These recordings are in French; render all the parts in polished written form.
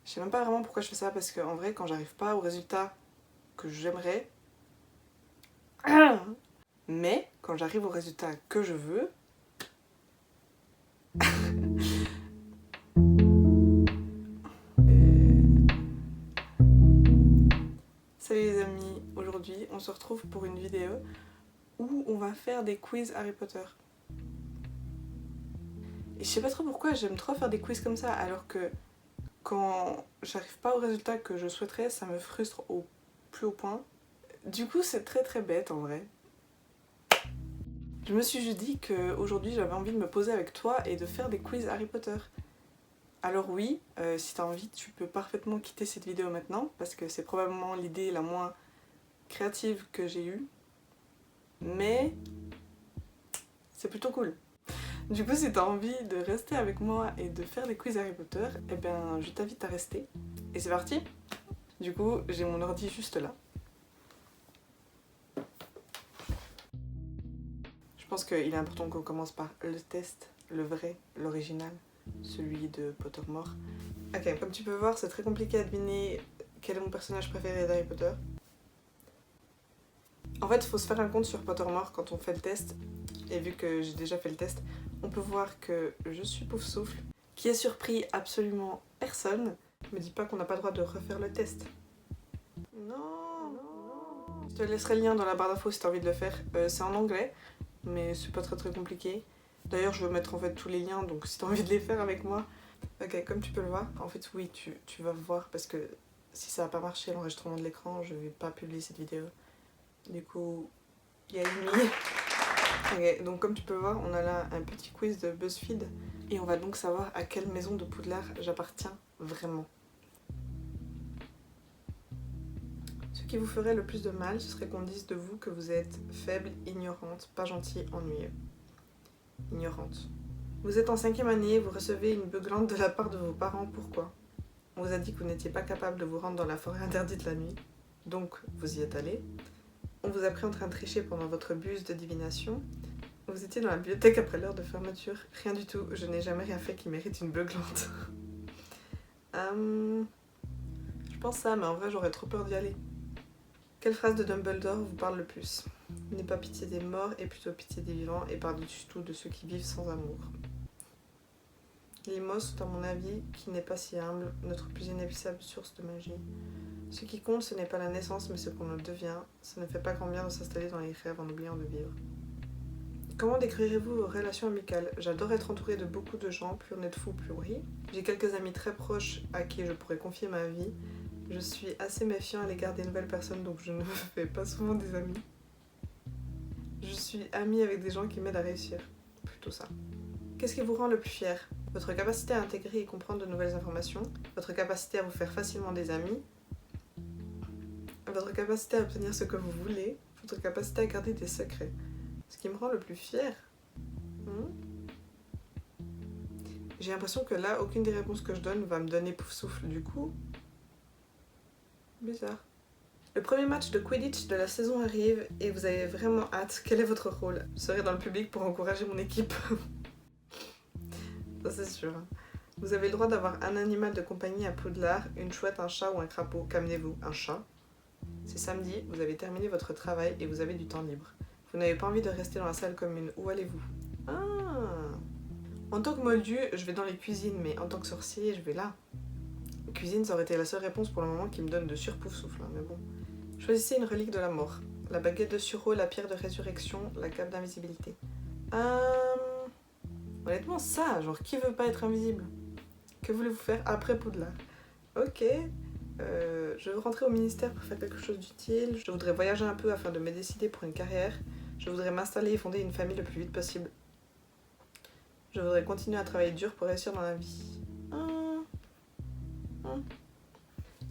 Je sais même pas vraiment pourquoi je fais ça, parce qu'en vrai, quand j'arrive pas au résultat que j'aimerais, mais quand j'arrive au résultat que je veux, salut les amis, aujourd'hui on se retrouve pour une vidéo où on va faire des quiz Harry Potter. Et je sais pas trop pourquoi j'aime trop faire des quiz comme ça, alors que quand j'arrive pas au résultat que je souhaiterais, ça me frustre au plus haut point. Du coup c'est très bête en vrai. Je me suis juste dit qu'aujourd'hui j'avais envie de me poser avec toi et de faire des quiz Harry Potter. Alors oui, si t'as envie, tu peux parfaitement quitter cette vidéo maintenant, parce que c'est probablement l'idée la moins créative que j'ai eue. Mais c'est plutôt cool. Du coup, si t'as envie de rester avec moi et de faire des quiz Harry Potter, eh ben je t'invite à rester. Et c'est parti. Du coup, j'ai mon ordi juste là. Je pense qu'il est important qu'on commence par le test, le vrai, l'original, celui de Pottermore. Ok, comme tu peux voir, c'est très compliqué à deviner quel est mon personnage préféré d'Harry Potter. En fait, il faut se faire un compte sur Pottermore quand on fait le test. Et vu que j'ai déjà fait le test, on peut voir que je suis Poufsouffle, qui a surpris absolument personne. Me dis pas qu'on n'a pas le droit de refaire le test. Non. Je te laisserai le lien dans la barre d'infos si t'as envie de le faire. C'est en anglais, mais c'est pas très compliqué. D'ailleurs, je vais mettre en fait tous les liens, donc si t'as envie de les faire avec moi. Ok, comme tu peux le voir, en fait oui, tu vas voir, parce que si ça n'a pas marché l'enregistrement de l'écran, je vais pas publier cette vidéo. Du coup, il y a une nuit. Ok, donc comme tu peux voir, on a là un petit quiz de BuzzFeed et on va donc savoir à quelle maison de Poudlard j'appartiens vraiment. Ce qui vous ferait le plus de mal, ce serait qu'on dise de vous que vous êtes faible, ignorante, pas gentille, ennuyeux. Ignorante. Vous êtes en 5e année, vous recevez une beuglante de la part de vos parents, pourquoi? On vous a dit que vous n'étiez pas capable de vous rendre dans la forêt interdite la nuit, donc vous y êtes allé. On vous a pris en train de tricher pendant votre buse de divination. Vous étiez dans la bibliothèque après l'heure de fermeture. Rien du tout, je n'ai jamais rien fait qui mérite une beuglante. Je pense ça, mais en vrai j'aurais trop peur d'y aller. Quelle phrase de Dumbledore vous parle le plus? N'aie pas pitié des morts et plutôt pitié des vivants et par-dessus tout de ceux qui vivent sans amour. Les mots sont à mon avis, qui n'est pas si humble, notre plus inépuisable source de magie. Ce qui compte, ce n'est pas la naissance, mais ce qu'on le devient. Ça ne fait pas grand bien de s'installer dans les rêves en oubliant de vivre. Comment décrirez-vous vos relations amicales? J'adore être entourée de beaucoup de gens, plus on est de fous, plus on rit. J'ai quelques amis très proches à qui je pourrais confier ma vie. Je suis assez méfiant à l'égard des nouvelles personnes, donc je ne me fais pas souvent des amis. Je suis amie avec des gens qui m'aident à réussir. Plutôt ça. Qu'est-ce qui vous rend le plus fier? Votre capacité à intégrer et comprendre de nouvelles informations, votre capacité à vous faire facilement des amis, votre capacité à obtenir ce que vous voulez, votre capacité à garder des secrets. Ce qui me rend le plus fier. J'ai l'impression que là, aucune des réponses que je donne va me donner Poufsouffle du coup. Bizarre. Le premier match de Quidditch de la saison arrive et vous avez vraiment hâte. Quel est votre rôle? Je serai dans le public pour encourager mon équipe. Ça c'est sûr. Vous avez le droit d'avoir un animal de compagnie à Poudlard, une chouette, un chat ou un crapaud. Qu'amenez-vous? Un chat. C'est samedi, vous avez terminé votre travail et vous avez du temps libre. Vous n'avez pas envie de rester dans la salle commune. Où allez-vous? En tant que moldu, je vais dans les cuisines, mais en tant que sorcier, je vais là. Cuisine, ça aurait été la seule réponse pour le moment qui me donne de surpoufsouffle, mais bon. Choisissez une relique de la mort. La baguette de Suro, la pierre de résurrection, la cape d'invisibilité. Honnêtement, ça, genre, qui veut pas être invisible? Que voulez-vous faire après Poudlard? Ok. Je veux rentrer au ministère pour faire quelque chose d'utile. Je voudrais voyager un peu afin de me décider pour une carrière. Je voudrais m'installer et fonder une famille le plus vite possible. Je voudrais continuer à travailler dur pour réussir dans la vie.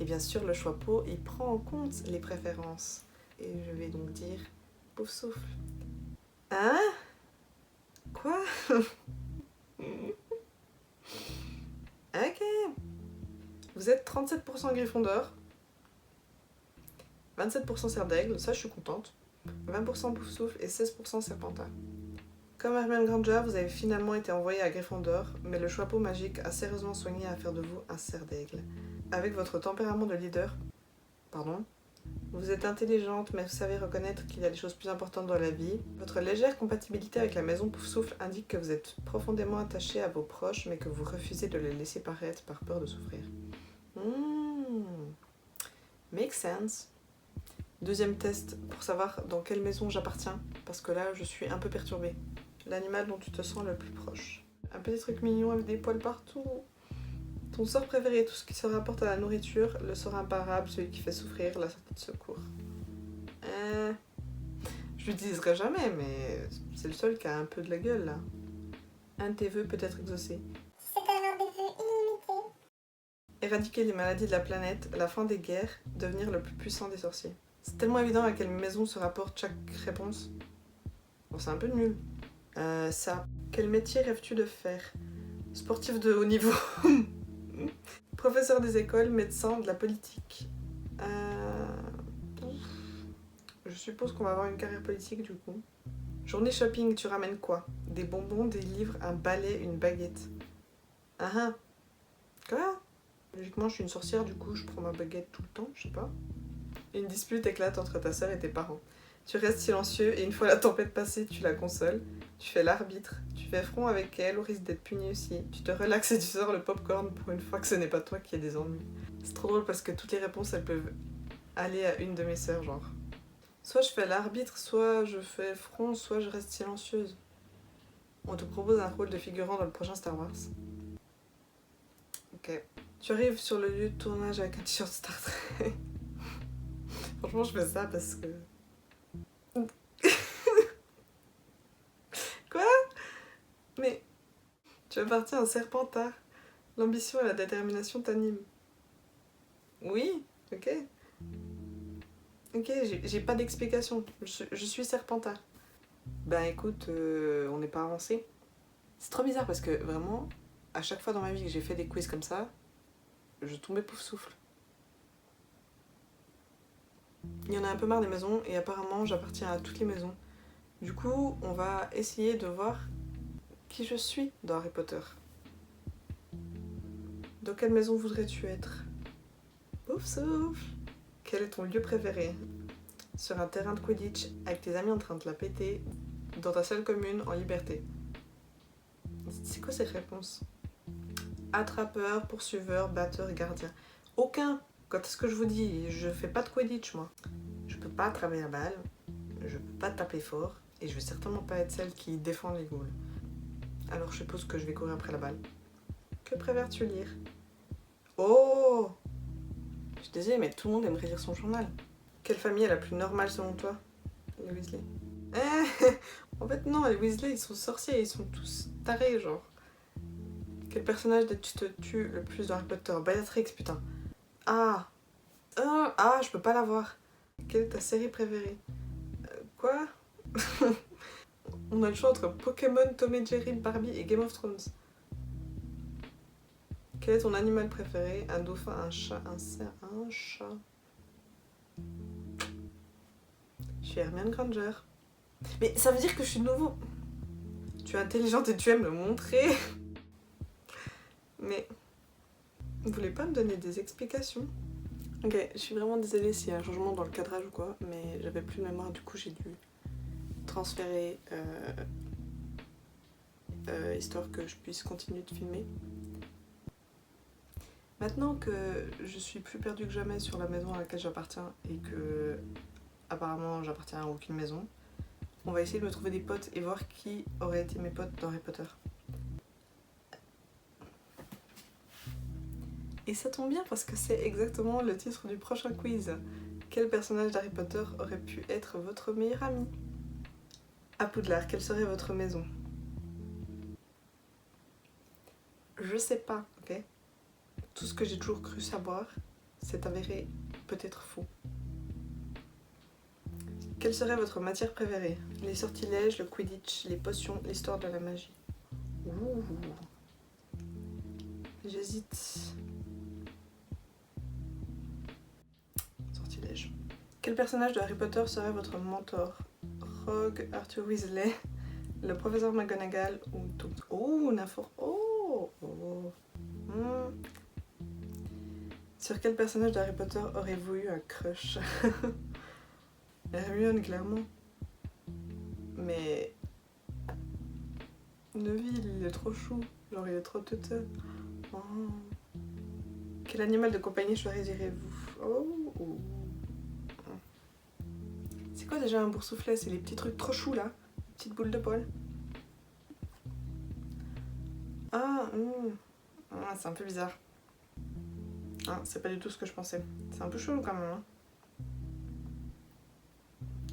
Et bien sûr, le choix pot, il prend en compte les préférences. Et je vais donc dire Poufsouffle. Hein? Quoi? Ok. Vous êtes 37% Gryffondor, 27% Cerf d'Aigle, ça je suis contente, 20% Poufsouffle et 16% Serpentard. Comme Hermione Granger, vous avez finalement été envoyé à Gryffondor, mais le choix pot magique a sérieusement soigné à faire de vous un cerf d'aigle. avec votre tempérament de leader, pardon, vous êtes intelligente, mais vous savez reconnaître qu'il y a des choses plus importantes dans la vie. Votre légère compatibilité avec la maison Poufsouffle indique que vous êtes profondément attaché à vos proches, mais que vous refusez de les laisser paraître par peur de souffrir. Make sense. Deuxième test pour savoir dans quelle maison j'appartiens, parce que là je suis un peu perturbée. L'animal dont tu te sens le plus proche. Un petit truc mignon avec des poils partout. Ton sort préféré, tout ce qui se rapporte à la nourriture, le sort imparable, celui qui fait souffrir, la sortie de secours. Je l'utiliserai jamais, mais c'est le seul qui a un peu de la gueule là. Un de tes vœux peut être exaucé. C'est avoir des vœux illimités. Éradiquer les maladies de la planète, la fin des guerres, devenir le plus puissant des sorciers. C'est tellement évident à quelle maison se rapporte chaque réponse. Bon, c'est un peu nul. Ça. Quel métier rêves-tu de faire? Sportif de haut niveau. Professeur des écoles, médecin, de la politique. Je suppose qu'on va avoir une carrière politique du coup. Journée shopping, tu ramènes quoi? Des bonbons, des livres, un balai, une baguette. Quoi? Logiquement, je suis une sorcière, du coup, je prends ma baguette tout le temps, je sais pas. Une dispute éclate entre ta sœur et tes parents. Tu restes silencieux et une fois la tempête passée, tu la consoles. Tu fais l'arbitre. Tu fais front avec elle au risque d'être puni aussi. Tu te relaxes et tu sors le popcorn pour une fois que ce n'est pas toi qui as des ennuis. C'est trop drôle parce que toutes les réponses, elles peuvent aller à une de mes sœurs, genre. Soit je fais l'arbitre, soit je fais front, soit je reste silencieuse. On te propose un rôle de figurant dans le prochain Star Wars. Ok. Tu arrives sur le lieu de tournage avec un t-shirt Star Trek. Franchement, je fais ça parce que... Quoi? Mais... Tu appartiens à un Serpentard. L'ambition et la détermination t'animent. Oui, ok. Ok, j'ai pas d'explication. Je suis Serpentard. Ben écoute, on n'est pas avancé. C'est trop bizarre parce que vraiment, à chaque fois dans ma vie que j'ai fait des quiz comme ça, je tombais Poufsouffle. Il y en a un peu marre des maisons et apparemment j'appartiens à toutes les maisons. Du coup, on va essayer de voir qui je suis dans Harry Potter. Dans quelle maison voudrais-tu être? Poufsouffle. Quel est ton lieu préféré? Sur un terrain de Quidditch, avec tes amis en train de la péter, dans ta seule commune, en liberté. C'est quoi ces réponses? Attrapeur, poursuiveur, batteur, gardien. Aucun. Quand est-ce que je vous dis? Je fais pas de Quidditch, moi. Je peux pas attraper la balle, je peux pas taper fort, et je vais certainement pas être celle qui défend les ghouls. Alors je suppose que je vais courir après la balle. Que préfères-tu lire? Oh! Je suis désolée, mais tout le monde aimerait lire son journal. Quelle famille est la plus normale selon toi? Les Weasley. En fait non, les Weasley ils sont sorciers, ils sont tous tarés genre. Quel personnage te tue le plus dans Harry Potter? Bellatrix, putain. Je peux pas la voir. Quelle est ta série préférée? Quoi? On a le choix entre Pokémon, Tom et Jerry, Barbie et Game of Thrones. Quel est ton animal préféré? Un dauphin, un chat, un cerf, un chat. Je suis Hermione Granger. Mais ça veut dire que je suis nouveau. Tu es intelligente et tu aimes le montrer. Mais vous voulez pas me donner des explications? Ok, je suis vraiment désolée s'il y a un changement dans le cadrage ou quoi, mais j'avais plus de mémoire, du coup j'ai dû transférer histoire que je puisse continuer de filmer. Maintenant que je suis plus perdue que jamais sur la maison à laquelle j'appartiens et que apparemment j'appartiens à aucune maison, on va essayer de me trouver des potes et voir qui aurait été mes potes dans Harry Potter. Et ça tombe bien parce que c'est exactement le titre du prochain quiz. Quel personnage d'Harry Potter aurait pu être votre meilleur ami? À Poudlard, quelle serait votre maison? Je sais pas, ok? Tout ce que j'ai toujours cru savoir s'est avéré peut-être faux. Quelle serait votre matière préférée? Les sortilèges, le Quidditch, les potions, l'histoire de la magie. Ouh. J'hésite. Sortilège. Quel personnage de Harry Potter serait votre mentor? Rogue, Arthur Weasley, le professeur McGonagall ou tout. Oh, Nympho. Oh. Sur quel personnage d'Harry Potter aurez-vous eu un crush? Hermione, clairement. Mais... Neville, il est trop chou. Genre, il est trop teuteux. Oh. Quel animal de compagnie choisirez-vous? Oh. C'est quoi déjà un boursouflet? C'est les petits trucs trop choux là. Petite boule de poil. Ah, c'est un peu bizarre. Ah, c'est pas du tout ce que je pensais. C'est un peu chelou quand même. Hein.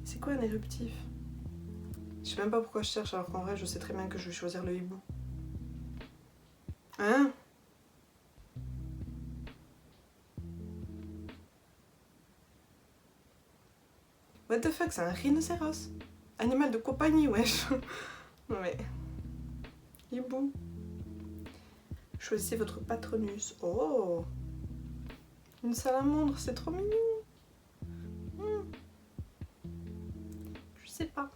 C'est quoi un éruptif? Je sais même pas pourquoi je cherche alors qu'en vrai je sais très bien que je vais choisir le hibou. Hein? What the fuck, c'est un rhinocéros? Animal de compagnie, wesh. Non mais... Hibou. Choisissez votre patronus. Oh! Une salamandre, c'est trop mignon. Je sais pas.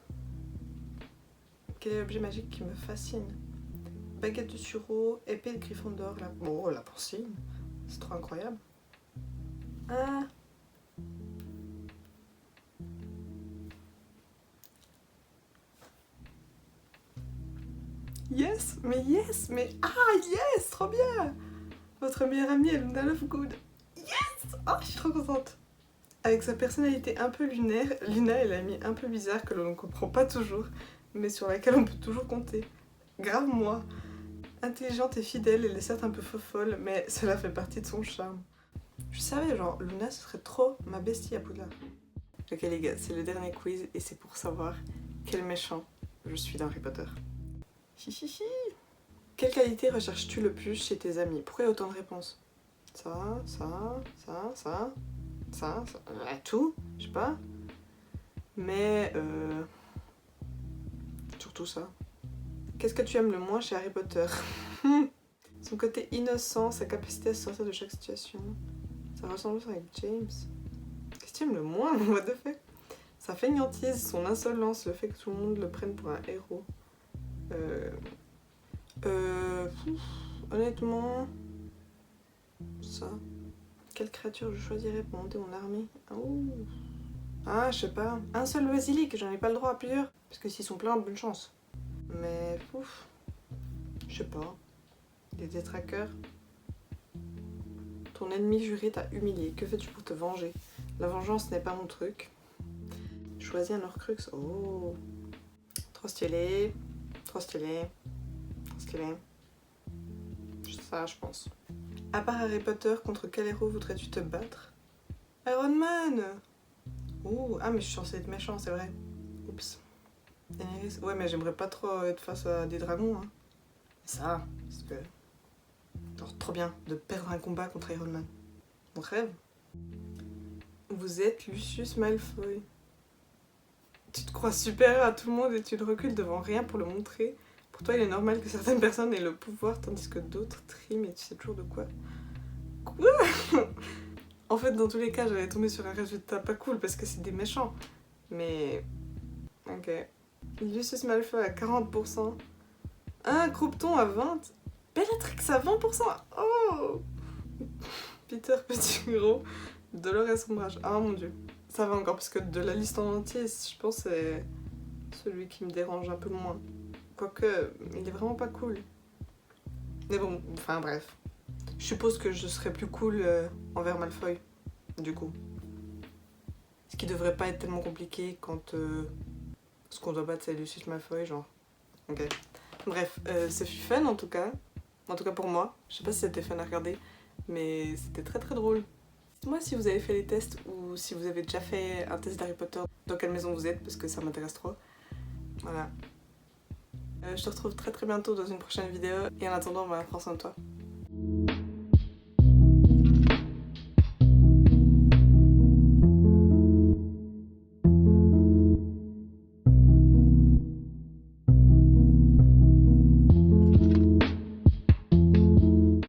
Quel est l'objet magique qui me fascine? Baguette de sureau, épée de Gryffondor, la porcine. C'est trop incroyable. Ah! Yes, trop bien! Votre meilleure amie est Luna Lovegood. Yes! Oh, je suis trop contente. Avec sa personnalité un peu lunaire, Luna est l'amie un peu bizarre que l'on ne comprend pas toujours, mais sur laquelle on peut toujours compter. Grave moi. Intelligente et fidèle, elle est certes un peu fofolle, mais cela fait partie de son charme. Je savais, genre, Luna, ce serait trop ma bestie à Poudlard. Ok les gars, c'est le dernier quiz et c'est pour savoir quel méchant je suis dans Harry Potter. Hihihi. Quelle qualité recherches-tu le plus chez tes amis? Pourquoi il y a autant de réponses? Ça, tout, je sais pas. Mais surtout ça. Qu'est-ce que tu aimes le moins chez Harry Potter? Son côté innocent, sa capacité à sortir de chaque situation, sa ressemblance avec James. Qu'est-ce que tu aimes le moins? What the fuck? Sa fainéantise, son insolence, le fait que tout le monde le prenne pour un héros. Honnêtement, ça. Quelle créature je choisirais pour monter mon armée? Ah, je sais pas. Un seul basilic, j'en ai pas le droit à plusieurs. Parce que s'ils sont pleins, bonne chance. Mais, je sais pas. Des détraqueurs. Ton ennemi juré t'a humilié. Que fais-tu pour te venger? La vengeance n'est pas mon truc. Choisis un Horcrux. Oh. Trop stylé. Trop stylé. Trop stylé. Ça, je pense. À part Harry Potter, contre quel héros voudrais-tu te battre? Iron Man! Oh, ah mais je suis censée être méchant, c'est vrai. Oups. Ouais, mais j'aimerais pas trop être face à des dragons. Hein. Ça, parce que... genre, trop bien de perdre un combat contre Iron Man. Mon rêve. Vous êtes Lucius Malfoy. Tu te crois supérieur à tout le monde et tu te recules devant rien pour le montrer. Pour toi, il est normal que certaines personnes aient le pouvoir tandis que d'autres triment et tu sais toujours de quoi. Quoi? En fait, dans tous les cas, j'allais tomber sur un résultat pas cool parce que c'est des méchants. Mais... ok. Lucius Malfoy à 40%. Un Croupton à 20%. Bellatrix à 20%. Oh! Peter Pettigrew. Dolores Umbridge. Ah mon dieu. Ça va encore parce que de la liste en entier, je pense que c'est celui qui me dérange un peu le moins. Quoique, il est vraiment pas cool. Mais bon, enfin bref. Je suppose que je serais plus cool envers Malfoy, du coup. Ce qui devrait pas être tellement compliqué quand ce qu'on doit battre c'est Lucius Malfoy, genre. Ok. Bref, ce fut fun en tout cas. En tout cas pour moi. Je sais pas si c'était fun à regarder, mais c'était très très drôle. Dites-moi si vous avez fait les tests ou si vous avez déjà fait un test d'Harry Potter, dans quelle maison vous êtes, parce que ça m'intéresse trop. Voilà. Je te retrouve très très bientôt dans une prochaine vidéo et en attendant, prends soin de toi.